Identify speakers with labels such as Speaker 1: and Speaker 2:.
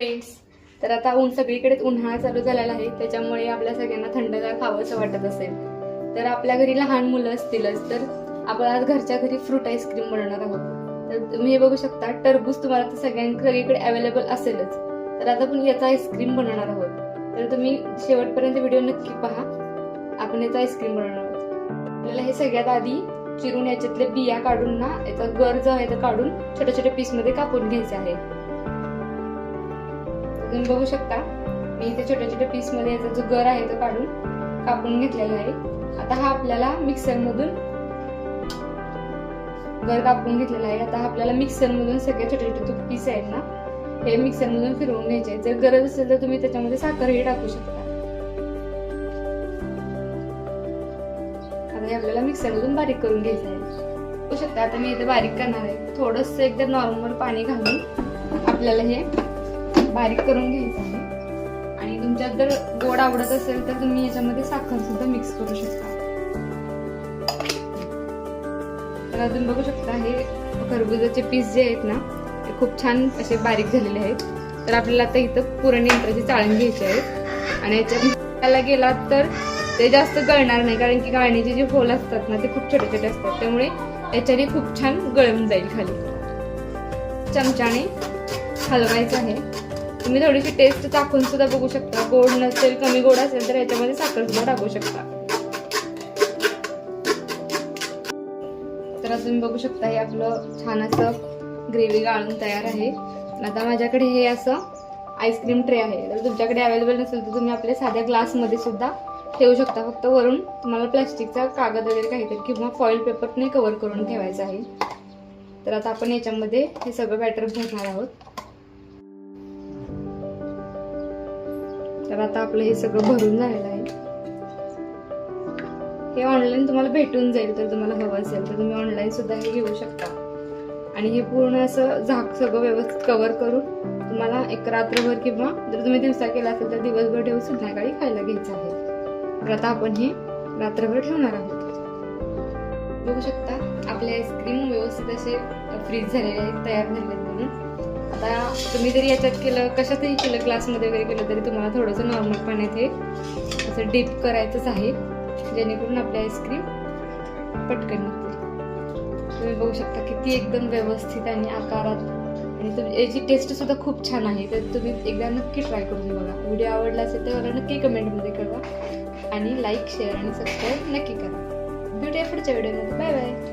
Speaker 1: Friends, तर आता सगळीकडे उन्हाळा चालू झालेला आहे, त्याच्यामुळे आपल्या सगळ्यांना थंडगार खावंसं वाटत असेल. तर आपल्या घरी लहान मुलं असतीलच, तर आपण आज घरच्या घरी फ्रूट आईस्क्रीम बनवणार आहोत. तर तुम्ही हे बघू शकता, टरबूज तुम्हाला तर सगळीकडे अवेलेबल असेलच. तर आता आपण याचा आईस्क्रीम बनवणार आहोत. तर तुम्ही शेवटपर्यंत व्हिडिओ नक्की पहा. आपण याचा आईस्क्रीम बनवणार आहोत. आपल्याला हे सगळ्यात आधी चिरून याच्यातले बिया काढून ना, याचा गर जो आहे तो काढून छोट्या छोट्या पीस मध्ये कापून घ्यायचे आहे. तुम्ही बघू शकता, मी इथे छोट्या छोट्या पीस मध्ये याचा जो गर आहे तो काढून कापून घेतलेला आहे. आता हा आपल्याला मिक्सर मधून गर कापून घेतलेला आहे. आता आपल्याला मिक्सर मधून सगळे छोटे छोटे पीस आहेत ना, हे मिक्सर मधून फिरवून घ्यायचे. जर गरज असेल तर तुम्ही त्याच्यामध्ये साखरही टाकू शकता. आता हे आपल्याला मिक्सर मधून बारीक करून घ्यायचं आहे. बघू शकता, आता मी इथे बारीक करणार आहे. थोडंसं एकदम नॉर्मल पाणी घालून आपल्याला हे बारीक करून घ्यायचं आहे. आणि तुमच्यात जर गोड आवडत असेल तर तुम्ही याच्यामध्ये साखर सुद्धा मिक्स करू शकता. तर तुम्ही बघू शकता, हे खरबुजाचे पीस जे आहेत ना, ते खूप छान असे बारीक झालेले आहेत. तर आपल्याला आता इथं पुरण यंत्राची चाळण घ्यायची आहे. आणि याच्यात गेला तर ते जास्त गळणार नाही, कारण की गाळणीचे जे फोल असतात ना, ते खूप छोटे छोटे असतात. त्यामुळे याच्याने खूप छान गळून जाईल खाली. चमच्याने हलवायचं आहे. तुम्ही थोडीशी टेस्ट चाखून सुद्धा बघू शकता. गोड नसेल, कमी गोड असेल तर याच्यामध्ये साखर सुद्धा टाकू शकता. तर तुम्ही बघू शकता, हे आपलं छान असं ग्रेव्ही गाळून तयार आहे. आता माझ्याकडे हे असं आईस्क्रीम ट्रे आहे. तर तुमच्याकडे अवेलेबल नसेल तर तुम्ही आपल्या साध्या ग्लासमध्ये सुद्धा ठेवू शकता. फक्त वरून तुम्हाला प्लास्टिकचा कागद वगैरे काहीतरी किंवा फॉईल पेपरने कव्हर करून ठेवायचं आहे. तर आता आपण याच्यामध्ये हे सगळं बॅटर भरणार आहोत. तर आता आपलं हे सगळं भरून झालेलं आहे. हे ऑनलाईन तुम्हाला भेटून जाईल. तर तुम्हाला हवं असेल तर तुम्ही ऑनलाईन सुद्धा हे घेऊ शकता. आणि हे पूर्ण असं झाक सगळं व्यवस्थित कव्हर करून तुम्हाला एक रात्रभर किंवा जर तुम्ही दिवसा केला असेल तर दिवसभर ठेवून संध्याकाळी खायला घ्यायचं आहे. तर आता आपण हे रात्रभर ठेवणार आहोत. बघू शकता, आपले आईस्क्रीम व्यवस्थित असे फ्रीज झालेले आहेत, तयार झालेले आहेत म्हणून. आता तुम्ही जरी याच्यात केलं, कशातही केलं, ग्लासमध्ये वगैरे केलं तरी तुम्हाला थोडंसं नॉर्मल पाण्यात हे असं डीप करायचंच आहे, जेणेकरून आपले आईस्क्रीम पटकन निघते. तुम्ही बघू शकता किती एकदम व्यवस्थित आणि आकारात, आणि याची टेस्ट सुद्धा खूप छान आहे. तर तुम्ही एकदा नक्की ट्राय करून बघा. व्हिडिओ आवडला असेल तर मला नक्की कमेंटमध्ये कळवा. आणि लाईक, शेअर आणि सबस्क्राईब नक्की करा. भेटूया पुढच्या व्हिडिओमध्ये. Bye bye.